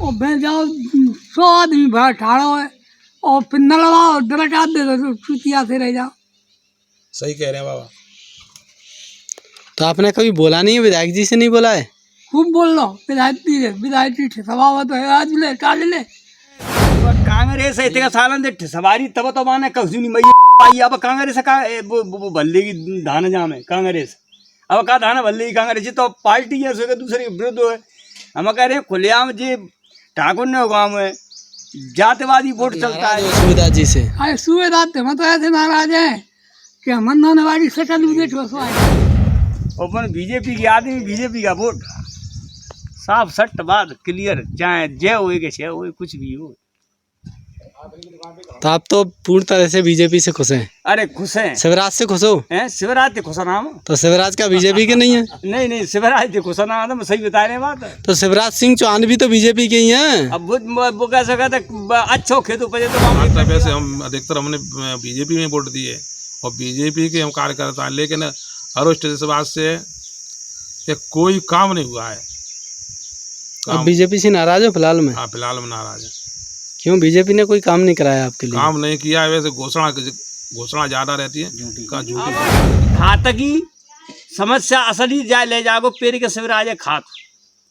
और मैं जाओ 100 आदमी भरा ठाड़ो है और फिर न लगाओ डरा दे दो चुतिया से रह जाओ। सही कह रहे हैं बाबा। तो आपने कभी बोला नहीं है, विधायक जी से नहीं बोला है? खूब बोल लो विधायक जी सभा तो है आज ले टाल ले कांग्रेस इतने सालन दे सवारी तब तो माने कसुनी मई आई अब कांग्रेस का वो भल्ले की धान जाम है कांग्रेस अब का धान भल्ले की कांग्रेस तो पार्टी है उसके दूसरे विरुद्ध है। हम कह रहे हैं खुलेआम जी ठाकुर ने गाँव में जातिवादी वोट चलता है सुविधा जी से। अरे सुविधा हम तो ऐसे नाराज हैं कि हम वाली सकल ओपन बीजेपी की आदमी बीजेपी का वोट साफ सट बात क्लियर चाहे जय हो कि छे हो कुछ भी हो। तो आप तो पूर्ण तरह से बीजेपी से खुश हैं? अरे खुश हैं। शिवराज से खुश हो? हैं शिवराज के खुश नाम तो शिवराज का बीजेपी के नहीं है? नहीं शिवराज के खुश नाम तो सही बता रहे बात। तो शिवराज सिंह चौहान भी तो बीजेपी के ही हैं। अब वो कैसे कहते अच्छो खेतों पर तो वैसे हम अधिकतर हमने बीजेपी में वोट दिए और बीजेपी के हम कार्यकर्ता हैं, लेकिन अरोस्ट बात से कोई काम नहीं हुआ है। अब बीजेपी से नाराज हो फिलहाल में? हाँ फिलहाल में नाराज है। क्यों, बीजेपी ने कोई काम नहीं कराया आपके लिए? काम नहीं किया है, वैसे घोषणा ज्यादा रहती है झूठी। खात की समस्या असली जाए ले जागो पेड़ के शिवराज खात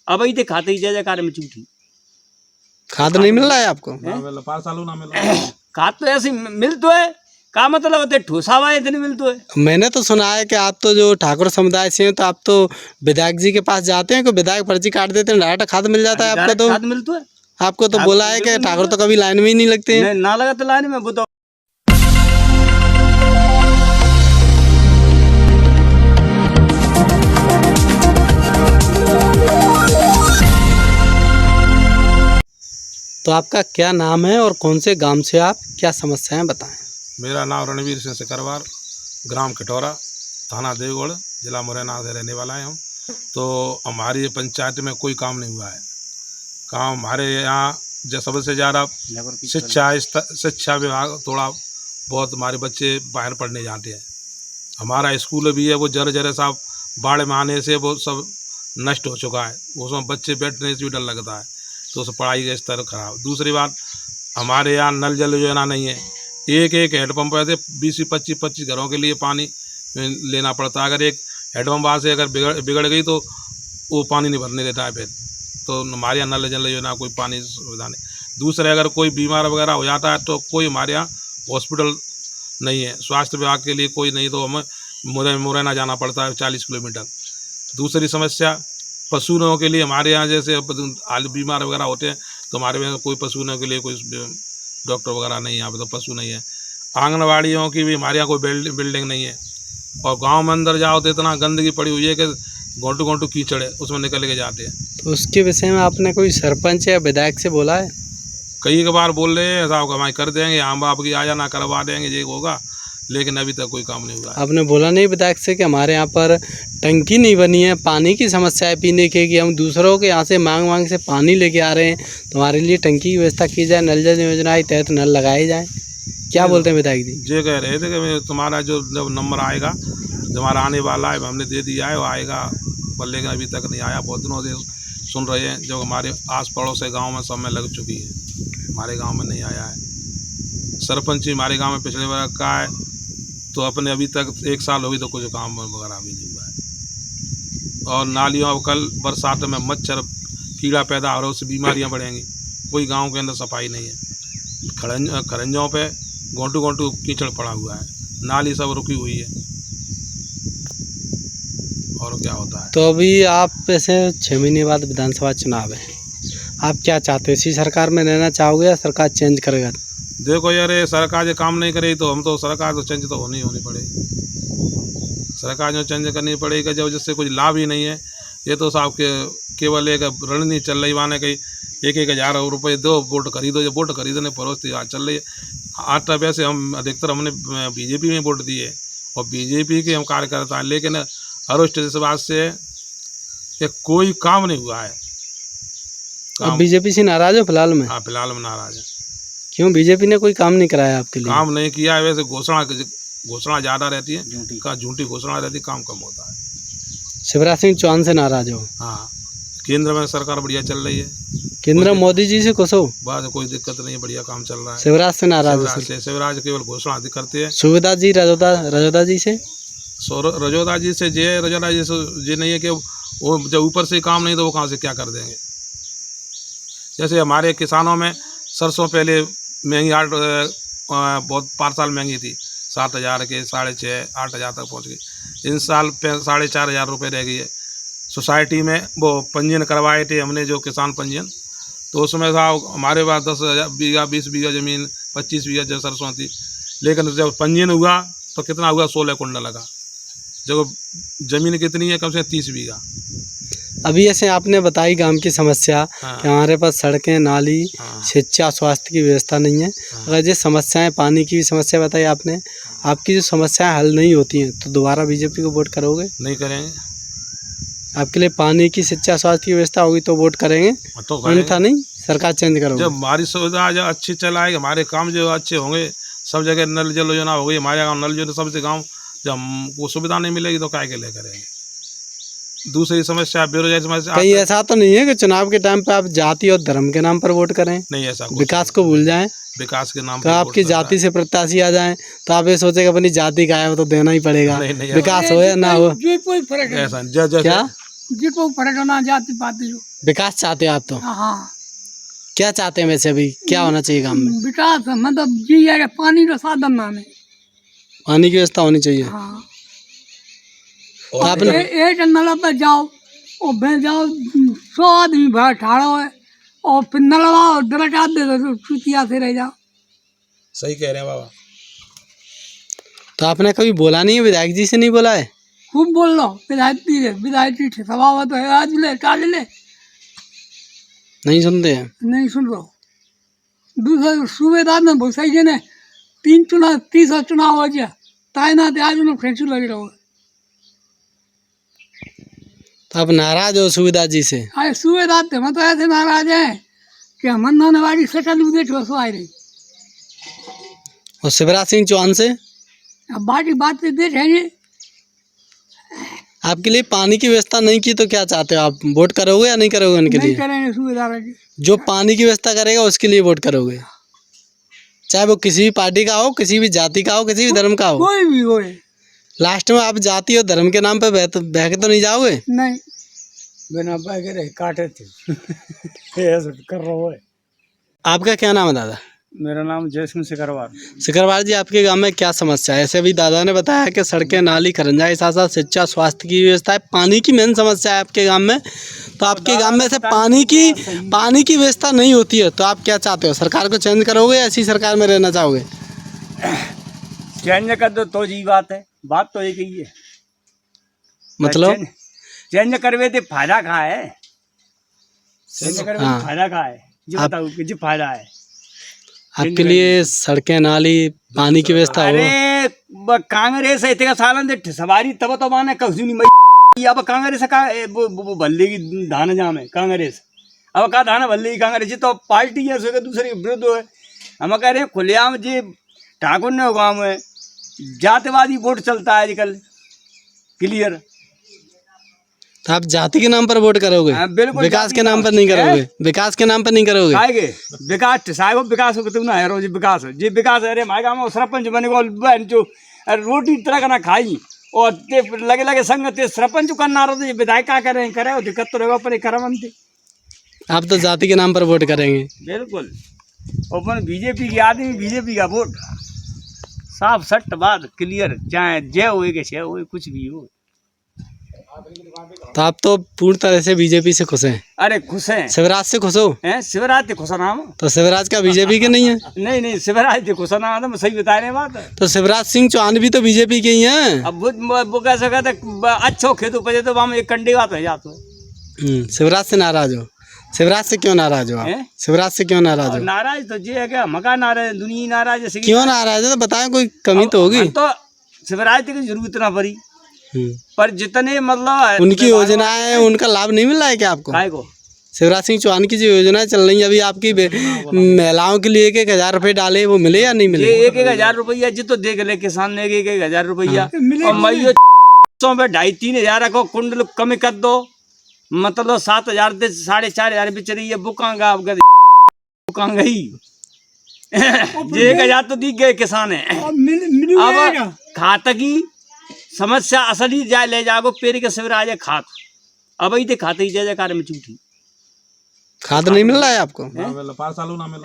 अब ही खाते ही जय जयकार में झूठी खाद नहीं मिल रहा है आपको? खाद तो ऐसे मिल तो है का मतलब होते ठोसावा इतने मिल तो है। मैंने तो सुना है कि आप तो जो ठाकुर समुदाय से हैं तो आप तो विधायक जी के पास जाते हैं, कि विधायक पर्ची काट देते हैं, डायरेक्ट खाद मिल जाता है आपको? तो खाद मिल तो है आपको तो बोला है कि ठाकुर तो कभी लाइन में ही नहीं लगते हैं। ना लगा तो लाइन में बताओ। तो आपका क्या नाम है और कौन से गांव से आप क्या समस्याएं बताएं? मेरा नाम रणवीर सिंह सिकरवार, ग्राम कटोरा, थाना देवगढ़, जिला मुरैना से रहने वाला है हम। तो हमारी पंचायत में कोई काम नहीं हुआ है। काम हमारे यहाँ जो सबसे ज़्यादा शिक्षा विभाग थोड़ा बहुत हमारे बच्चे बाहर पढ़ने जाते हैं। हमारा स्कूल भी है वो जरा सा बाढ़ में आने से वो सब नष्ट हो चुका है, उसमें बच्चे बैठने से भी डर लगता है, तो उस पढ़ाई का स्तर खराब। दूसरी बात हमारे यहाँ नल जल योजना नहीं है। एक हैंडपम्प ऐसे 20-25 घरों के लिए पानी लेना पड़ता है। अगर एक हैंडपम्प वहाँ से अगर बिगड़ गई तो वो पानी नहीं भरने देता है फिर। तो हमारे यहाँ नल जल योजना कोई पानी सुविधा नहीं। दूसरे अगर कोई बीमार वगैरह हो जाता है तो कोई हमारे यहाँ हॉस्पिटल नहीं है, स्वास्थ्य विभाग के लिए कोई नहीं, तो हमें मुरैना जाना पड़ता है 40 किलोमीटर। दूसरी समस्या पशुओं के लिए हमारे यहाँ जैसे बीमार वगैरह होते हैं तो हमारे यहाँ कोई पशुओं के लिए कोई डॉक्टर वगैरह नहीं है, यहाँ पे तो पशु नहीं है। आंगनवाड़ियों की भी हमारे यहाँ कोई बिल्डिंग नहीं है। और गांव में अंदर जाओ तो इतना गंदगी पड़ी हुई है कि घोंटू कीचड़ है, उसमें निकल के जाते हैं। तो उसके विषय में आपने कोई सरपंच या विधायक से बोला है? कई बार बोल रहे हैं साहब कमाई कर देंगे, हम आपकी आ जाना करवा देंगे, ये होगा, लेकिन अभी तक कोई काम नहीं हुआ है। आपने बोला नहीं विधायक से कि हमारे यहाँ पर टंकी नहीं बनी है, पानी की समस्या है पीने की, कि हम दूसरों के यहाँ से मांग से पानी लेके आ रहे हैं, तो हमारे लिए टंकी की व्यवस्था की जाए, नल जल योजना के तहत नल लगाए जाए? क्या बोलते हैं विधायक जी? ये कह रहे थे कि तुम्हारा जो जब नंबर आएगा, हमारा आने वाला है, हमने दे दिया है, वो आएगा, पर लेकिन अभी तक नहीं आया। बहुत दिनों से सुन रहे हैं, जब हमारे आस पड़ोस के गाँव में सब में लग चुकी है, हमारे गाँव में नहीं आया है। सरपंच हमारे गाँव में पिछले बार का है, तो अपने अभी तक 1 साल हो गई तो कुछ काम वगैरह भी नहीं हुआ है। और नालियों अब कल बरसात में मच्छर कीड़ा पैदा हो रहा है, उससे बीमारियां बढ़ेंगी। कोई गांव के अंदर सफाई नहीं है, खरंजों पे घोंटू कीचड़ पड़ा हुआ है, नाली सब रुकी हुई है, और क्या होता है। तो अभी आप ऐसे 6 महीने बाद विधानसभा चुनाव है, आप क्या चाहते हो? इसी सरकार में रहना चाहोगे या सरकार चेंज करेगा? देखो यार, सरकार जो काम नहीं करेगी तो हम तो सरकार तो चेंज तो होनी पड़ेगी। सरकार जो चेंज करनी पड़ेगी, जब जिससे कुछ लाभ ही नहीं है। ये तो साहब के केवल एक रणनीति चल रही, माने कहीं 1,000 रुपये दो वोट खरीदो, जो वोट खरीदने परोसती आज चल रही है। आज वैसे हम अधिकतर हमने बीजेपी में वोट दिए और बीजेपी के हम कार्यकर्ता हैं, लेकिन अरोस्ट इस बात से कि कोई काम नहीं हुआ है। अब बीजेपी से नाराज हो फिलहाल में? हाँ फिलहाल में नाराज है। क्यों, बीजेपी ने कोई काम नहीं कराया आपके लिए? काम नहीं किया है, वैसे घोषणा ज़्यादा रहती है, झूठी घोषणा रहती है, काम कम होता है। शिवराज सिंह चौहान से नाराज हो? हाँ, केंद्र में सरकार बढ़िया चल रही है, केंद्र में मोदी जी से खुश हो? बाद कोई दिक्कत नहीं है, बढ़िया काम चल रहा है। शिवराज से नाराज हो? शिवराज केवल घोषणा अधिक करते हैं। सुविधा जी रजोदा जी से? रजोदा जी से रजोदा जी से ये नहीं है कि वो जब ऊपर से काम नहीं तो वो कहाँ से क्या कर देंगे। जैसे हमारे किसानों में सरसों पहले महंगी बहुत 5 साल महंगी थी, 7,000 के 6,500 8,000 तक पहुंच गई। इन साल 4,500 रुपये रह गई है। सोसाइटी में वो पंजीयन करवाए थे हमने, जो किसान पंजीयन, तो उसमें था हमारे पास 10,000 बीघा 20 बीघा ज़मीन 25 बीघा जो सरसों थी, लेकिन जब पंजीयन हुआ तो कितना हुआ 16 कुंडल लगा। जब ज़मीन कितनी है, कम से कम 30 बीघा। अभी ऐसे आपने बताई गांव की समस्या कि हमारे पास सड़कें, नाली, शिक्षा, स्वास्थ्य की व्यवस्था नहीं है। अगर ये समस्याएं, पानी की भी समस्या बताई आपने, आपकी जो समस्याएं हल नहीं होती हैं तो दोबारा बीजेपी को वोट करोगे? नहीं करेंगे। आपके लिए पानी की, शिक्षा, स्वास्थ्य की व्यवस्था होगी तो वोट करेंगे, तो अन्यथा नहीं, सरकार चेंज करोगे? जब हमारी सुविधा जब अच्छी चलाएगी, हमारे काम जो अच्छे होंगे, सब जगह नल जल योजना हो गई, हमारे गाँव नल जल सबसे गाँव, जब हमको सुविधा नहीं मिलेगी तो काय के लिए करेंगे। दूसरी समस्या बेरोजगारी समस्या। कहीं ऐसा तो नहीं है कि चुनाव के टाइम पे आप जाति और धर्म के नाम पर वोट करें? नहीं, ऐसा विकास को भूल जाएं, विकास के नाम तो आपकी जाति से प्रत्याशी आ जाएं तो आप ये सोचेगा अपनी जाति का है वो तो देना ही पड़ेगा, विकास हो या ना हो। ये कोई फर्क है? ऐसा क्या जी कोई फर्क होना, जाति पाति जो विकास चाहते हो आप? तो हाँ, क्या चाहते हैं वैसे? अभी क्या होना चाहिए गाँव में? विकास मतलब जी है, पानी का साधन ना है, पानी की व्यवस्था होनी चाहिए। हाँ। आपने एक नल पे जाओ और बह जाओ 100 आदमी भर ठाड़ो है और फिर नलवा दरकार दे दो, चुतिया से रह जाओ। सही कह रहे हैं बाबा। तो आपने कभी बोला नहीं है, विधायक जी से नहीं बोला है? खूब बोल लो, विधायक जी स्वभाव तो है, आज ले काल ले, नहीं सुनते हैं। नहीं सुन लो। दूसरे सूबेदार ने भूसाई जी ने 30 चुनाव हो गया, ताइना थे आज उन्हें फेंचू लगे रहो। तो आप नाराज हो सुविधा जी से? अरे सूबेदार थे, मैं तो ऐसे नाराज है कि हम नाने वाली सटल देखो सो आई रही। और शिवराज सिंह चौहान से? अब बाकी बात पे देखेंगे। आपके लिए पानी की व्यवस्था नहीं की तो क्या चाहते हो आप? वोट करोगे या नहीं करोगे उनके नहीं लिए? करेंगे सूबेदार जी। जो पानी की व्यवस्था करेगा उसके लिए वोट करोगे, चाहे वो किसी भी पार्टी का हो, किसी भी जाति का हो, किसी भी धर्म का हो? कोई भी होए। लास्ट में आप जाति और धर्म के नाम पे बह के तो नहीं जाओगे? नहीं, बिना बह रहे काटे थे ऐसा कर रहा है। आपका क्या नाम है दादा? मेरा नाम जयसिंह सिकरवार। सिकरवार जी, आपके गांव में क्या समस्या है? ऐसे भी दादा ने बताया कि सड़कें, नाली, खरंजाई, साथ साथ शिक्षा, स्वास्थ्य की व्यवस्था है, पानी की मेन समस्या है आपके गांव में। तो आपके गांव में से पानी की व्यवस्था नहीं होती है तो आप क्या चाहते हो? सरकार को चेंज करोगे या ऐसी सरकार में रहना चाहोगे? चेंज कर दो तो जी बात है, बात तो एक ही है। मतलब चेंज करवे तो फायदा कहाँ है? चेंज करवे हाँ। फायदा कहाँ है जी बताओ कि जी फायदा है आपके लिए? सड़कें, नाली, पानी की व्यवस्था हो? अरे कांग्रेस इतने सालन दे सवारी तब तो माने कहीं नहीं अब कांग्रेस का भल्ले की धान जाम है कांग्रेस। अब का धान भल्ले की कांग्रेस जी तो पार्टी है उसके दूसरे विरुद्ध है। हम कह रहे हैं खुलेआम जी ठाकुर ने गाँव में जातिवादी वोट चलता है आजकल क्लियर। तो आप जाति के नाम पर वोट करोगे? बिल्कुल। विकास के नाम पर नहीं करोगे? विकास के नाम पर नहीं करोगे? आएगे विकास साहब विकास हो तुम ना है रोजी विकास जी विकास। अरे हमारे गाँव में सरपंच बने को जो रोटी तरह का ना खाई और ते लगे लगे संग ते सरपंच करना रहो विधायक क्या करें करे दिक्कत तो रहेगा पर करमंती। आप तो जाति के नाम पर वोट करेंगे? बिल्कुल। और बीजेपी की आदमी बीजेपी का वोट साफ सट बात क्लियर, चाहे जय हो कि छे हो कुछ भी हो। तो आप तो पूर्ण तरह से बीजेपी से खुश हैं? अरे खुश हैं। शिवराज से खुश हो? हैं शिवराज खुश नाम? तो शिवराज का बीजेपी के नहीं है? नहीं शिवराज खुश नाम तो सही बता रहे बात। तो शिवराज सिंह चौहान भी तो बीजेपी के ही हैं। अब वो कैसे कहते अच्छो खेतों पे तो हम एक कंडी बात हो जाते हो। शिवराज से नाराज हो? शिवराज से क्यों नाराज हो आप? शिवराज से क्यों नाराज हो? नाराज तो ये है क्या मकान नाराज दुनिया नाराज है। क्यों नाराज है तो बताएं, कोई कमी तो होगी। तो शिवराज की जरूरत ना पड़ी पर जितने मतलब उनकी योजनाएं उनका लाभ नहीं मिल रहा है क्या आपको? को शिवराज सिंह चौहान की जो योजनाएं चल रही है अभी आपकी महिलाओं के लिए 1,000 रुपये डाले, वो मिले या नहीं मिले? 1,000 रुपया जी तो देख ले किसान ने 1,000 रुपया और मैं 2,5-3,000 को कुंडल कम कर दो मतलब 7,000 से 4,500 बेच रही है, बुकांगा अब बुकांगा ही 1,000 तो दिख गए किसान है। अब खात की समस्या असली जाए ले जागो पेड़ के सिवर आ जाए खात, अब ही तो खाते ही जय जयकार में चूठी खाद नहीं मिल रहा है आपको? ना मिल 5 सालों ना मिल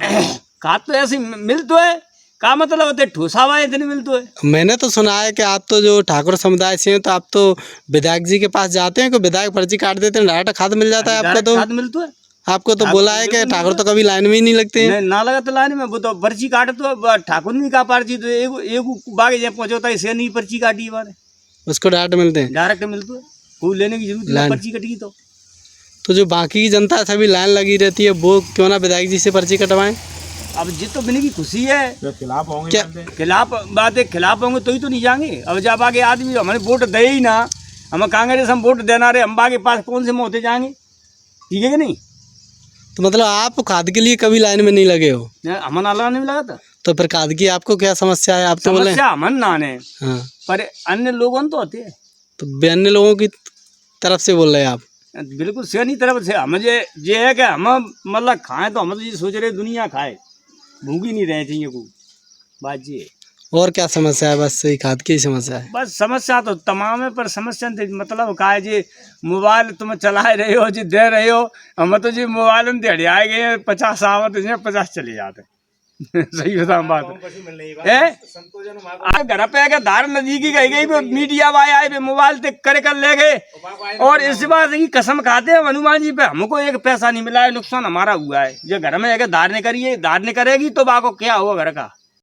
खाद तो ऐसे मिल तो है, का मतलब होते ठोसावा इतने मिल तो है। मैंने तो सुना है कि आप तो जो ठाकुर समुदाय से हैं तो आप तो विधायक जी के पास जाते हैं, कि विधायक पर्ची काट देते हैं, डायरेक्ट खाद मिल जाता है आपको? तो खाद मिल तो है आपको तो बोला है कि ठाकुर तो कभी लाइन में ही नहीं लगते हैं। ना लगा तो लाइन में, वो तो पर्ची काटे तो ठाकुर नहीं का पर्ची तो एक बागे जब पहुंचोता है इसे नहीं पर्ची काटी बारे उसको डायरेक्ट मिलते हैं? डायरेक्ट मिलते है, कोई लेने की जरूरत नहीं, पर्ची कटेगी तो जो बाकी की जनता है सभी लाइन लगी रहती है, वो क्यों ना विधायक जी से पर्ची कटवाएं? अब जित तो बिने की खुशी है, खिलाफ होंगे क्या खिलाफ बात है, खिलाफ होंगे तो ही तो नहीं जाएंगे। अब जब आगे आदमी हमें वोट दे ही ना, हम कांग्रेस हम वोट देना रहे, हम बागे पास कौन से मोहते जाएंगे, ठीक है कि नहीं? तो मतलब आप खाद के लिए कभी लाइन में नहीं लगे हो? हमन अल्लाह नहीं लगा था तो फिर खाद की आपको क्या समस्या है? आप तो बोले समस्या हमन ना ने, हाँ, पर अन्य लोगों तो होते हैं, तो अन्य लोगों की तरफ से बोल रहे हैं आप? बिल्कुल सेनी तरफ से हम ये है कि हम मतलब खाएं तो हम तो ये सोच रहे दुनिया खाए, भूखी नहीं रहे चाहिए को बात ये। और क्या समस्या है? बस यही खाद की ही समस्या है? बस समस्या तो तमाम है, पर समस्या मतलब का है जी मोबाइल तुम चला रहे हो जी दे रहे हो, हम तो जी मोबाइल में दिहाड़ी आए गए 50 आवत 50 चले जाते सही बताऊं बात है। घर पे अगर धार नजदीकी गई मीडिया वाले आए मोबाइल ते करे कर ले गए, और इस बात की कसम खाते हैं हनुमान जी पे हमको एक पैसा नहीं मिला है, नुकसान हमारा हुआ है। जो घर में अगर धार नहीं करिए, धार नहीं करेगी तो बाको क्या हुआ घर का।